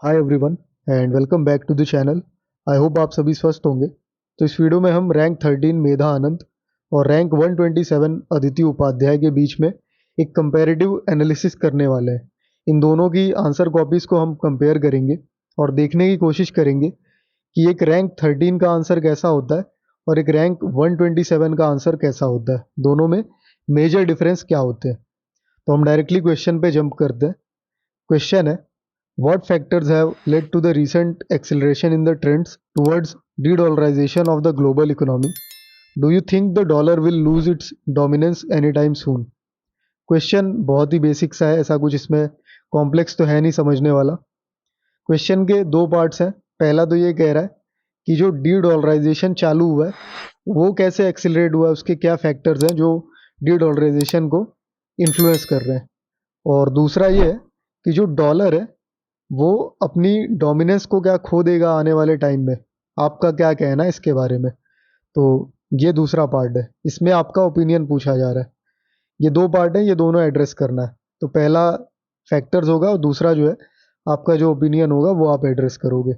Hi everyone and welcome back to the channel. I hope आप सभी स्वस्थ होंगे। तो इस वीडियो में हम रैंक 13 मेधा आनंद और रैंक 127 अदिति उपाध्याय के बीच में एक कंपैरेटिव एनालिसिस करने वाले हैं। इन दोनों की आंसर कॉपीज़ को हम कंपेयर करेंगे और देखने की कोशिश करेंगे कि एक रैंक 13 का आंसर कैसा होता है और एक रैंक 127 का आंसर कैसा होता है, दोनों में मेजर डिफरेंस क्या होते हैं। तो हम डायरेक्टली क्वेश्चन पे जंप करते हैं। क्वेश्चन है, what factors have led to the recent acceleration in the trends towards de-dollarization of the global economy? Do you think the dollar will lose its dominance anytime soon? Question बहुत ही basic सा है, ऐसा कुछ इसमें complex तो है नहीं समझने वाला। क्वेश्चन के दो पार्ट्स हैं। पहला तो ये कह रहा है कि जो डी डॉलराइजेशन चालू हुआ है वो कैसे एक्सिलरेट हुआ है, उसके क्या फैक्टर्स हैं जो डी डॉलराइजेशन को इन्फ्लुएंस कर रहे हैं। और दूसरा ये है कि जो डॉलर है वो अपनी डोमिनेंस को क्या खो देगा आने वाले टाइम में। आपका क्या कहना है इसके बारे में? तो ये दूसरा पार्ट है, इसमें आपका ओपिनियन पूछा जा रहा है। ये दो पार्ट है, ये दोनों एड्रेस करना है। तो पहला फैक्टर्स होगा और दूसरा जो है आपका जो ओपिनियन होगा वो आप एड्रेस करोगे।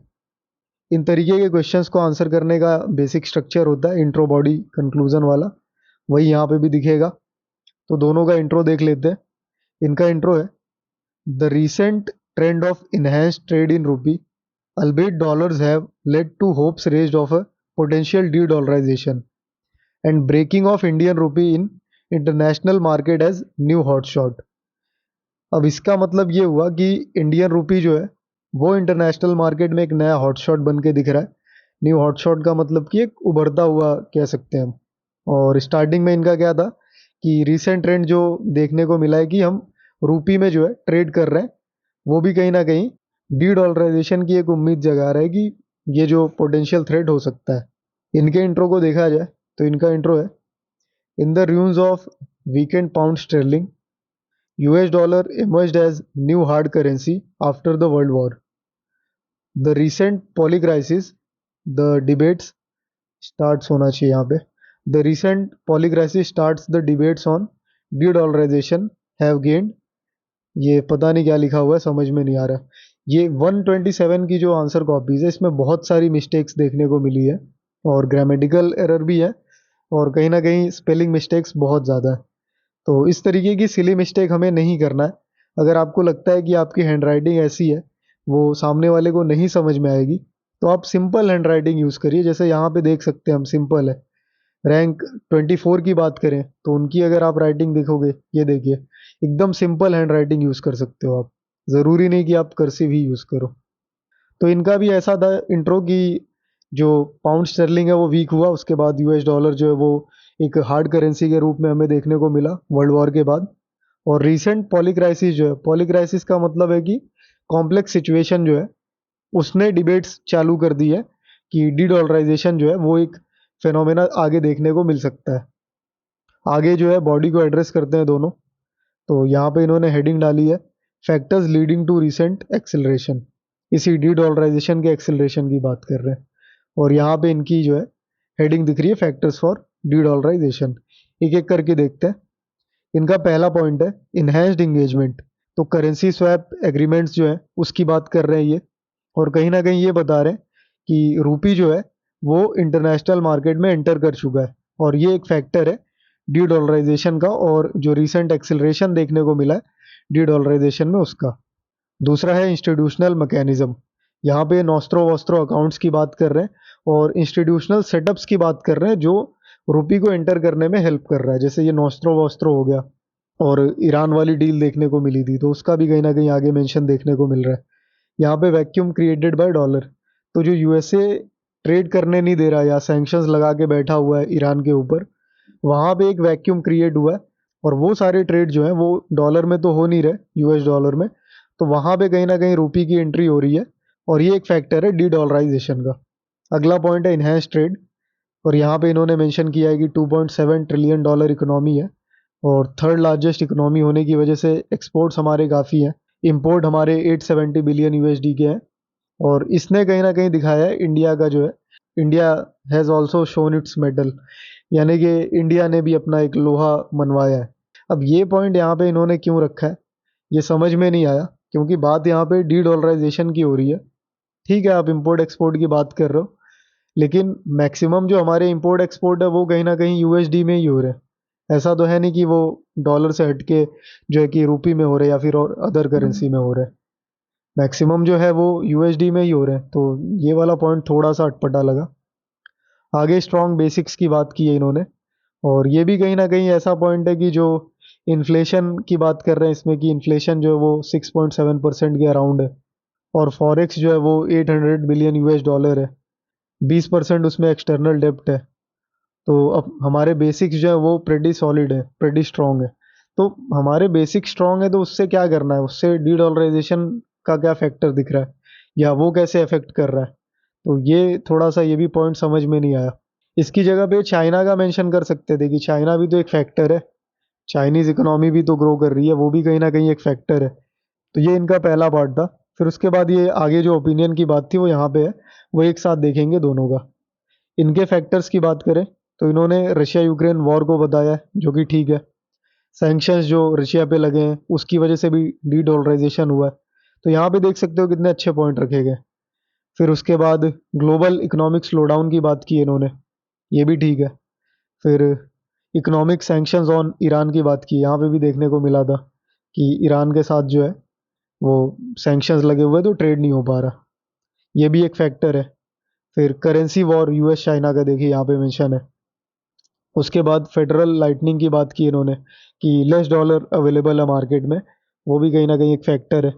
इन तरीके के क्वेश्चंस को आंसर करने का बेसिक स्ट्रक्चर होता है इंट्रो बॉडी कंक्लूजन वाला, वही यहाँ पे भी दिखेगा। तो दोनों का इंट्रो देख लेते हैं। इनका इंट्रो है, The recent trend of enhanced trade in rupee, albeit dollars have led to hopes raised of a potential de-dollarization and breaking of Indian rupee in international market as new hotshot। अब इसका मतलब ये हुआ कि Indian rupee जो है वो international market में एक नया हॉटशॉट बन के दिख रहा है। न्यू हॉटशॉट का मतलब कि एक उभरता हुआ कह सकते हैं हम। और स्टार्टिंग में इनका क्या था कि रीसेंट ट्रेंड जो देखने को मिला है कि हम रूपी में जो है ट्रेड कर रहे हैं, वो भी कहीं ना कहीं डी डॉलराइजेशन की एक उम्मीद जगा रहा है कि ये जो पोटेंशियल थ्रेट हो सकता है। इनके इंट्रो को देखा जाए तो इनका इंट्रो है, in the रून्स of weekend pound sterling US dollar emerged as new hard currency after the World War. The recent polycrisis, the debates starts होना चाहिए यहाँ पे। The recent polycrisis starts the debates on de-dollarization have gained, ये पता नहीं क्या लिखा हुआ है, समझ में नहीं आ रहा। ये 127 की जो आंसर कॉपीज है इसमें बहुत सारी मिस्टेक्स देखने को मिली है और ग्रामेटिकल एरर भी है और कहीं ना कहीं स्पेलिंग मिस्टेक्स बहुत ज़्यादा है। तो इस तरीके की सिली मिस्टेक हमें नहीं करना है। अगर आपको लगता है कि आपकी हैंडराइटिंग ऐसी है वो सामने वाले को नहीं समझ में आएगी, तो आप सिंपल हैंडराइटिंग यूज़ करिए। जैसे यहाँ पे देख सकते हैं हम, सिंपल है। रैंक 24 की बात करें तो उनकी अगर आप राइटिंग देखोगे, ये देखिए, एकदम सिंपल हैंड राइटिंग यूज़ कर सकते हो आप। ज़रूरी नहीं कि आप कर्सिव ही यूज़ करो। तो इनका भी ऐसा था इंट्रो कि जो पाउंड स्टर्लिंग है वो वीक हुआ, उसके बाद US डॉलर जो है वो एक हार्ड करेंसी के रूप में हमें देखने को मिला वर्ल्ड वॉर के बाद। और रीसेंट पॉली क्राइसिस जो है, पॉली क्राइसिस का मतलब है कि कॉम्प्लेक्स सिचुएशन जो है उसने डिबेट्स चालू कर दी है कि डी डॉलराइजेशन जो है वो एक फेनोमेना आगे देखने को मिल सकता है। आगे जो है बॉडी को एड्रेस करते हैं दोनों। तो यहाँ पे इन्होंने हेडिंग डाली है, factors leading to recent acceleration. इसी डी डॉलराइजेशन के एक्सेलरेशन की बात कर रहे हैं और यहाँ पे इनकी जो है हेडिंग दिख रही है, फैक्टर्स फॉर डी डॉलराइजेशन। एक एक करके देखते हैं। इनका पहला पॉइंट है इन्हेंस्ड इंगेजमेंट। तो करेंसी स्वैप एग्रीमेंट्स जो है उसकी बात कर रहे हैं ये, और कहीं ना कहीं ये बता रहे हैं कि रूपी जो है वो इंटरनेशनल मार्केट में एंटर कर चुका है और ये एक फैक्टर है डी डॉलराइजेशन का, और जो रिसेंट एक्सेलरेशन देखने को मिला है डी डॉलराइजेशन में उसका। दूसरा है इंस्टीट्यूशनल मैकेनिज्म। यहाँ पे नॉस्ट्रो वॉस्ट्रो अकाउंट्स की बात कर रहे हैं और इंस्टीट्यूशनल सेटअप्स की बात कर रहे हैं जो रुपी को एंटर करने में हेल्प कर रहा है। जैसे ये नॉस्ट्रो वॉस्ट्रो हो गया, और ईरान वाली डील देखने को मिली थी तो उसका भी कहीं ना कहीं आगे मेंशन देखने को मिल रहा है। यहाँ पे वैक्यूम क्रिएटेड बाय डॉलर। तो जो USA ट्रेड करने नहीं दे रहा या सैंक्शंस लगा के बैठा हुआ है ईरान के ऊपर, वहाँ पे एक वैक्यूम क्रिएट हुआ है और वो सारे ट्रेड जो हैं वो डॉलर में तो हो नहीं रहे, US डॉलर में। तो वहाँ पे कहीं ना कहीं रुपी की एंट्री हो रही है और ये एक फैक्टर है डी डॉलराइजेशन का। अगला पॉइंट है इन्हेंस ट्रेड, और यहाँ पे इन्होंने मेंशन किया है कि $2.7 ट्रिलियन इकोनॉमी है और थर्ड लार्जेस्ट इकोनॉमी होने की वजह से एक्सपोर्ट्स हमारे काफ़ी हैं। इंपोर्ट हमारे 870 बिलियन USD के हैं। और इसने कहीं ना कहीं दिखाया है इंडिया का जो है, India has also shown it's metal, यानी कि इंडिया ने भी अपना एक लोहा मनवाया है। अब ये पॉइंट यहाँ पे इन्होंने क्यों रखा है ये समझ में नहीं आया, क्योंकि बात यहाँ पे डी डॉलराइजेशन की हो रही है। ठीक है, आप इंपोर्ट एक्सपोर्ट की बात कर रहे हो, लेकिन मैक्सिमम जो हमारे इंपोर्ट एक्सपोर्ट है वो कहीं ना कहीं यूएसडी में ही हो रहे हैं। ऐसा तो है नहीं कि वो डॉलर से हटके जो है कि रुपी में हो रहे हैं या फिर और अदर करेंसी में हो रहे हैं। मैक्सिमम जो है वो यूएसडी में ही हो रहे हैं, तो ये वाला पॉइंट थोड़ा सा अटपटा लगा। आगे स्ट्रॉन्ग बेसिक्स की बात की है इन्होंने, और ये भी कहीं ना कहीं ऐसा पॉइंट है कि जो इन्फ्लेशन की बात कर रहे हैं इसमें, कि इन्फ्लेशन जो है वो 6.7% के अराउंड है, और फॉरेक्स जो है वो 800 बिलियन यूएस डॉलर है, 20% उसमें एक्सटर्नल डेप्ट है। तो अब हमारे बेसिक्स जो है वो प्रेटी सॉलिड है, प्रेटी स्ट्रॉन्ग है। तो हमारे बेसिक स्ट्रॉन्ग है, तो उससे क्या करना है, उससे डी डॉलराइजेशन का क्या फैक्टर दिख रहा है या वो कैसे अफेक्ट कर रहा है। तो ये थोड़ा सा ये भी पॉइंट समझ में नहीं आया। इसकी जगह पे चाइना का मेंशन कर सकते थे कि चाइना भी तो एक फैक्टर है, चाइनीज़ इकोनॉमी भी तो ग्रो कर रही है, वो भी कहीं ना कहीं एक फैक्टर है। तो ये इनका पहला पार्ट था। फिर उसके बाद ये आगे जो ओपिनियन की बात थी वो यहाँ पे है, वो एक साथ देखेंगे दोनों का। इनके फैक्टर्स की बात करें तो इन्होंने रशिया यूक्रेन वॉर को बताया है, जो कि ठीक है। सैंक्शंस जो रशिया पे लगे हैं उसकी वजह से भी डी डॉलराइजेशन हुआ है, तो यहाँ पे देख सकते हो कितने अच्छे पॉइंट रखे गए। फिर उसके बाद ग्लोबल इकोनॉमिक स्लोडाउन की बात की है इन्होंने, ये भी ठीक है। फिर इकोनॉमिक सैंक्शंस ऑन ईरान की बात की, यहाँ पे भी देखने को मिला था कि ईरान के साथ जो है वो सैंक्शंस लगे हुए तो ट्रेड नहीं हो पा रहा, ये भी एक फैक्टर है। फिर करेंसी वॉर यूएस चाइना का देखिए यहाँ पे मेंशन है। उसके बाद फेडरल लाइटनिंग की बात की इन्होंने कि लेस डॉलर अवेलेबल है मार्केट में, वो भी कहीं ना कहीं एक फैक्टर है।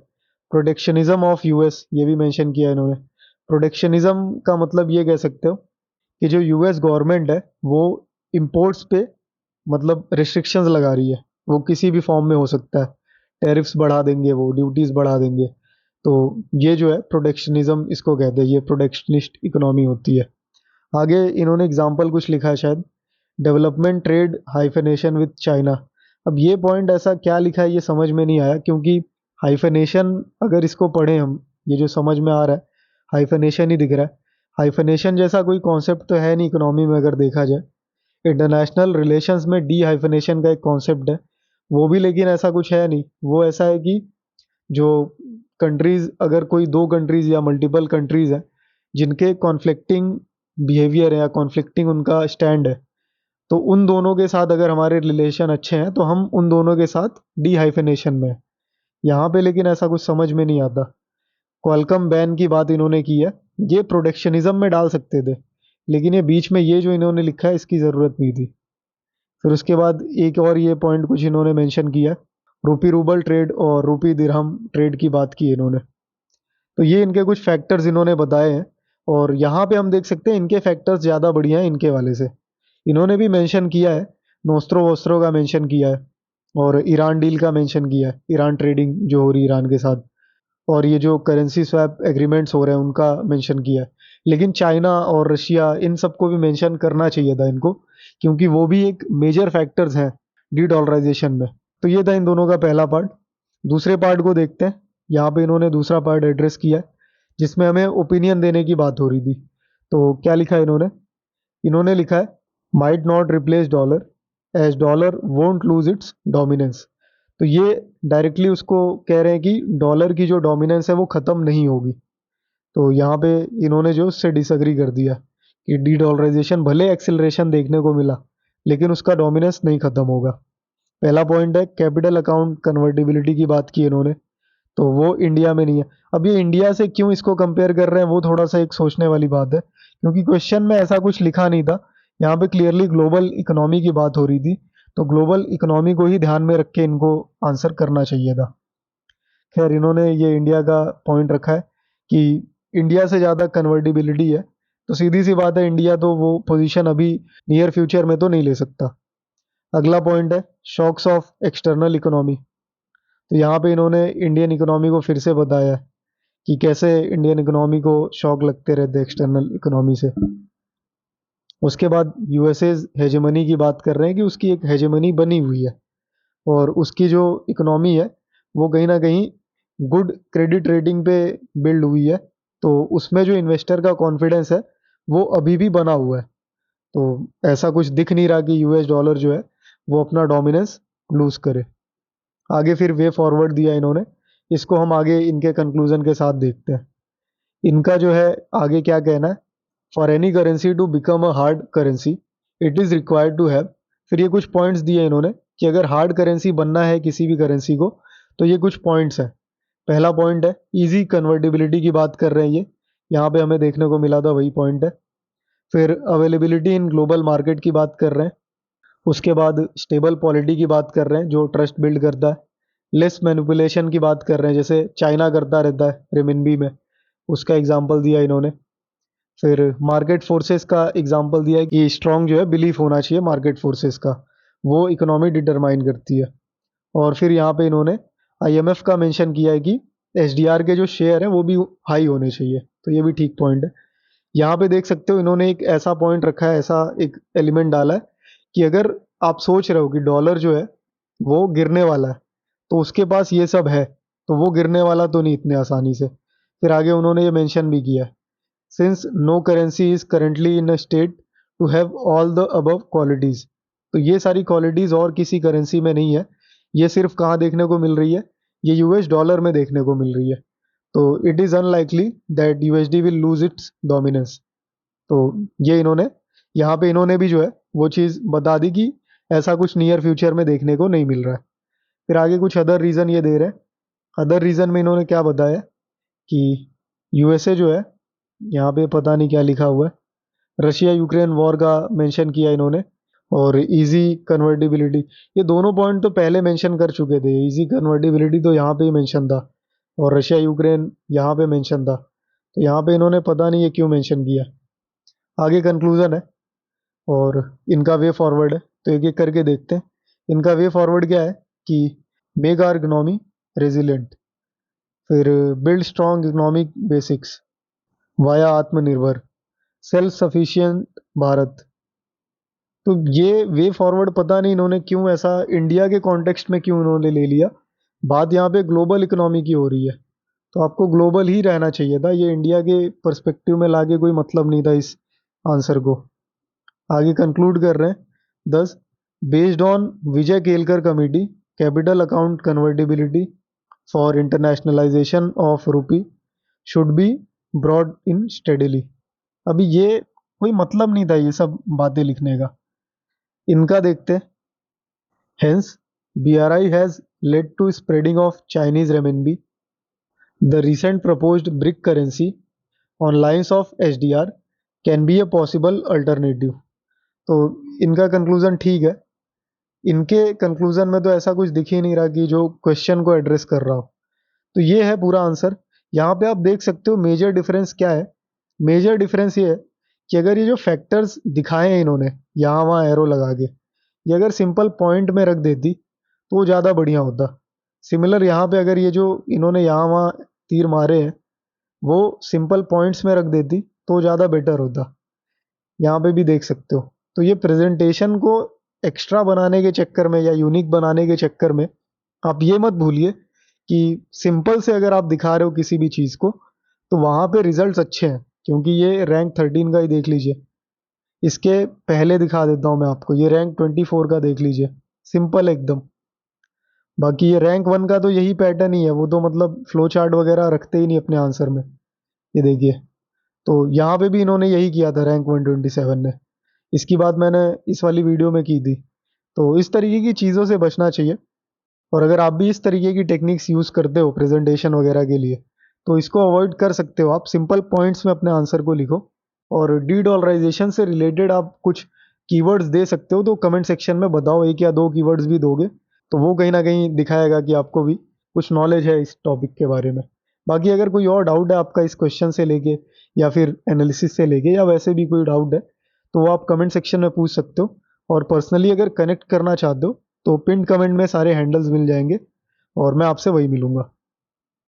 प्रोटेक्शनिज्म ऑफ यूएस ये भी मेंशन किया इन्होंने। प्रोटेक्शनिज्म का मतलब ये कह सकते हो कि जो यूएस गवर्नमेंट है वो इंपोर्ट्स पे मतलब रिस्ट्रिक्शंस लगा रही है, वो किसी भी फॉर्म में हो सकता है, टैरिफ्स बढ़ा देंगे, वो ड्यूटीज बढ़ा देंगे। तो ये जो है प्रोटेक्शनिज्म इसको कहते हैं, ये प्रोटेक्शनिस्ट इकोनॉमी होती है। आगे इन्होंने एग्जाम्पल कुछ लिखा है शायद, डेवलपमेंट ट्रेड हाइफेनेशन विद चाइना। अब ये पॉइंट ऐसा क्या लिखा है ये समझ में नहीं आया, क्योंकि हाइफेनेशन अगर इसको पढ़ें हम, ये जो समझ में आ रहा है हाइफेनेशन ही दिख रहा है। हाइफेनेशन जैसा कोई कॉन्सेप्ट तो है नहीं इकोनॉमी में अगर देखा जाए। इंटरनेशनल रिलेशंस में डी हाइफेनेशन का एक कॉन्सेप्ट है वो भी, लेकिन ऐसा कुछ है नहीं। वो ऐसा है कि जो कंट्रीज़, अगर कोई दो कंट्रीज़ या मल्टीपल कंट्रीज़ हैं जिनके कॉन्फ्लिक्टिंग बिहेवियर है या कॉन्फ्लिक्टिंग उनका स्टैंड है, तो उन दोनों के साथ अगर हमारे रिलेशन अच्छे हैं तो हम उन दोनों के साथ डी हाइफेनेशन में हैं। यहाँ पे लेकिन ऐसा कुछ समझ में नहीं आता। क्वालकम बैन की बात इन्होंने की है, ये प्रोटेक्शनिज्म में डाल सकते थे, लेकिन ये बीच में ये जो इन्होंने लिखा है इसकी ज़रूरत नहीं थी। फिर उसके बाद एक और ये पॉइंट कुछ इन्होंने मेंशन किया, रूपी रूबल ट्रेड और रूपी दिरहम ट्रेड की बात की है इन्होंने। तो ये इनके कुछ फैक्टर्स इन्होंने बताए हैं, और यहाँ पे हम देख सकते हैं इनके फैक्टर्स ज़्यादा बढ़िया हैं इनके वाले से। इन्होंने भी मेंशन किया है, नोस्ट्रो वोस्ट्रो का मेंशन किया है, और ईरान डील का मेंशन किया है, ईरान ट्रेडिंग जो हो रही है ईरान के साथ, और ये जो करेंसी स्वैप एग्रीमेंट्स हो रहे हैं उनका मेंशन किया है। लेकिन चाइना और रशिया इन सबको भी मेंशन करना चाहिए था इनको, क्योंकि वो भी एक मेजर फैक्टर्स हैं डी डॉलराइजेशन में। तो ये था इन दोनों का पहला पार्ट। दूसरे पार्ट को देखते हैं। यहाँ पे इन्होंने दूसरा पार्ट एड्रेस किया है जिसमें हमें ओपिनियन देने की बात हो रही थी। तो क्या लिखा है इन्होंने, इन्होंने लिखा है might not replace dollar as dollar won't lose its dominance. तो ये डायरेक्टली उसको कह रहे हैं कि डॉलर की जो डोमिनेंस है वो ख़त्म नहीं होगी। तो यहाँ पे इन्होंने जो उससे डिसएग्री कर दिया कि डी डॉलराइजेशन भले एक्सेलरेशन देखने को मिला लेकिन उसका डोमिनेंस नहीं ख़त्म होगा। पहला पॉइंट है कैपिटल अकाउंट कन्वर्टिबिलिटी की बात की इन्होंने, तो वो इंडिया में नहीं है। अब ये इंडिया से क्यों इसको कंपेयर कर रहे हैं वो थोड़ा सा एक सोचने वाली बात है, क्योंकि क्वेश्चन में ऐसा कुछ लिखा नहीं था। यहाँ पे क्लियरली ग्लोबल इकोनॉमी की बात हो रही थी, तो ग्लोबल इकोनॉमी को ही ध्यान में रख के इनको आंसर करना चाहिए था। खैर इन्होंने ये इंडिया का पॉइंट रखा है कि इंडिया से ज़्यादा कन्वर्टिबिलिटी है, तो सीधी सी बात है इंडिया तो वो पोजीशन अभी नियर फ्यूचर में तो नहीं ले सकता। अगला पॉइंट है शॉक्स ऑफ एक्सटर्नल इकोनॉमी। तो यहाँ पे इन्होंने इंडियन इकोनॉमी को फिर से बताया है कि कैसे इंडियन इकोनॉमी को शॉक लगते रहते हैं एक्सटर्नल इकोनॉमी से। उसके बाद यूएसए हेजेमनी की बात कर रहे हैं कि उसकी एक हेजेमनी बनी हुई है, और उसकी जो इकोनॉमी है वो कहीं ना कहीं गुड क्रेडिट रेटिंग पे बिल्ड हुई है, तो उसमें जो इन्वेस्टर का कॉन्फिडेंस है वो अभी भी बना हुआ है। तो ऐसा कुछ दिख नहीं रहा कि यूएस डॉलर जो है वो अपना डोमिनेंस लूज करे। आगे फिर वे फॉरवर्ड दिया इन्होंने, इसको हम आगे इनके कंक्लूजन के साथ देखते हैं। इनका जो है आगे क्या कहना है, for any currency to become a hard currency it is required to have, फिर ये कुछ पॉइंट्स दिए इन्होंने कि अगर हार्ड करेंसी बनना है किसी भी करेंसी को तो ये कुछ पॉइंट्स हैं। पहला पॉइंट है इजी कन्वर्टिबिलिटी की बात कर रहे हैं ये, यहाँ पे हमें देखने को मिला था वही पॉइंट है। फिर अवेलेबिलिटी इन ग्लोबल मार्केट की बात कर रहे हैं। उसके बाद स्टेबल पॉलिटी की बात कर रहे हैं जो ट्रस्ट बिल्ड करता है। लेस मैनिपुलेशन की बात कर रहे हैं जैसे चाइना करता रहता है रेमिनबी में, उसका एग्जाम्पल दिया इन्होंने। फिर मार्केट फोर्सेस का एग्जांपल दिया है कि स्ट्रॉन्ग जो है बिलीफ होना चाहिए मार्केट फोर्सेस का, वो इकोनॉमी डिटरमाइन करती है। और फिर यहाँ पे इन्होंने आईएमएफ का मेंशन किया है कि एसडीआर के जो शेयर हैं वो भी हाई होने चाहिए, तो ये भी ठीक पॉइंट है। यहाँ पे देख सकते हो इन्होंने एक ऐसा पॉइंट रखा है, ऐसा एक एलिमेंट डाला है कि अगर आप सोच रहे हो कि डॉलर जो है वो गिरने वाला है तो उसके पास ये सब है, तो वो गिरने वाला तो नहीं इतने आसानी से। फिर आगे उन्होंने ये मेंशन भी किया है, since no currency is currently in a state to have all the above qualities, तो ये सारी क्वालिटीज और किसी करेंसी में नहीं है, ये सिर्फ कहाँ देखने को मिल रही है, ये यूएस डॉलर में देखने को मिल रही है। तो it is unlikely that USD will lose its dominance. तो ये इन्होंने यहाँ पे इन्होंने भी जो है वो चीज़ बता दी कि ऐसा कुछ नियर फ्यूचर में देखने को नहीं मिल रहा है। फिर आगे कुछ अदर रीज़न ये दे रहे हैं। अदर रीज़न में इन्होंने क्या बताया कि यूएसए जो है, यहाँ पे पता नहीं क्या लिखा हुआ है, रशिया यूक्रेन वॉर का मेंशन किया इन्होंने, और इजी कन्वर्टिबिलिटी, ये दोनों पॉइंट तो पहले मेंशन कर चुके थे। इजी कन्वर्टिबिलिटी तो यहाँ पे ही मेंशन था और रशिया यूक्रेन यहाँ पे मेंशन था, तो यहाँ पे इन्होंने पता नहीं ये क्यों मेंशन किया। आगे कंक्लूजन है और इनका वे फॉरवर्ड है, तो एक एक करके देखते हैं। इनका वे फॉरवर्ड क्या है कि मेक आवर इकोनॉमी रेजिलिएंट, फिर build strong economic basics via आत्मनिर्भर, सेल्फ सफिशिएंट भारत। तो ये वे फॉरवर्ड पता नहीं इन्होंने क्यों ऐसा इंडिया के कॉन्टेक्स्ट में क्यों इन्होंने ले लिया। बात यहाँ पे ग्लोबल इकोनॉमी की हो रही है, तो आपको ग्लोबल ही रहना चाहिए था, ये इंडिया के पर्सपेक्टिव में लाके कोई मतलब नहीं था इस आंसर को। आगे कंक्लूड कर रहे हैं, this based on Vijay Kelkar committee capital account convertibility for internationalisation of rupee should be broad in steadily. अभी ये कोई मतलब नहीं था ये सब बातें लिखने का, इनका देखते हैं। Hence BRI has led to spreading of Chinese renminbi. The recent proposed BRIC currency on lines of SDR can be a possible alternative. तो इनका कंक्लूजन ठीक है। इनके कंक्लूजन में तो ऐसा कुछ दिख ही नहीं रहा कि जो क्वेश्चन को एड्रेस कर रहा हो। तो ये है पूरा आंसर। यहाँ पे आप देख सकते हो मेजर डिफरेंस क्या है। मेजर डिफरेंस ये है कि अगर ये जो फैक्टर्स दिखाए हैं इन्होंने यहाँ वहाँ एरो लगा के, ये अगर सिंपल पॉइंट में रख देती तो वो ज़्यादा बढ़िया होता। सिमिलर यहाँ पे अगर ये जो इन्होंने यहाँ वहाँ तीर मारे हैं वो सिंपल पॉइंट्स में रख देती तो ज़्यादा बेटर होता। यहाँ पे भी देख सकते हो। तो ये प्रेजेंटेशन को एक्स्ट्रा बनाने के चक्कर में या यूनिक बनाने के चक्कर में आप ये मत भूलिए कि सिंपल से अगर आप दिखा रहे हो किसी भी चीज़ को तो वहाँ पे रिजल्ट्स अच्छे हैं, क्योंकि ये रैंक 13 का ही देख लीजिए। इसके पहले दिखा देता हूँ मैं आपको, ये रैंक 24 का देख लीजिए, सिंपल एकदम। बाकी ये रैंक 1 का तो यही पैटर्न ही है, वो तो मतलब फ्लो चार्ट वगैरह रखते ही नहीं अपने आंसर में। ये देखिए, तो यहाँ पे भी इन्होंने यही किया था रैंक 127 ने। इसकी बात मैंने इस वाली वीडियो में की थी। तो इस तरीके की चीज़ों से बचना चाहिए। और अगर आप भी इस तरीके की टेक्निक्स यूज़ करते हो प्रेजेंटेशन वगैरह के लिए तो इसको अवॉइड कर सकते हो। आप सिंपल पॉइंट्स में अपने आंसर को लिखो और डी डॉलराइजेशन से रिलेटेड आप कुछ कीवर्ड्स दे सकते हो तो कमेंट सेक्शन में बताओ, एक या दो कीवर्ड्स भी दोगे तो वो कहीं ना कहीं दिखाएगा कि आपको भी कुछ नॉलेज है इस टॉपिक के बारे में। बाकी अगर कोई और डाउट है आपका इस क्वेश्चन से लेके या फिर एनालिसिस से लेके या वैसे भी कोई डाउट है तो वो आप कमेंट सेक्शन में पूछ सकते हो। और पर्सनली अगर कनेक्ट करना चाहते हो तो पिन कमेंट में सारे हैंडल्स मिल जाएंगे और मैं आपसे वही मिलूंगा।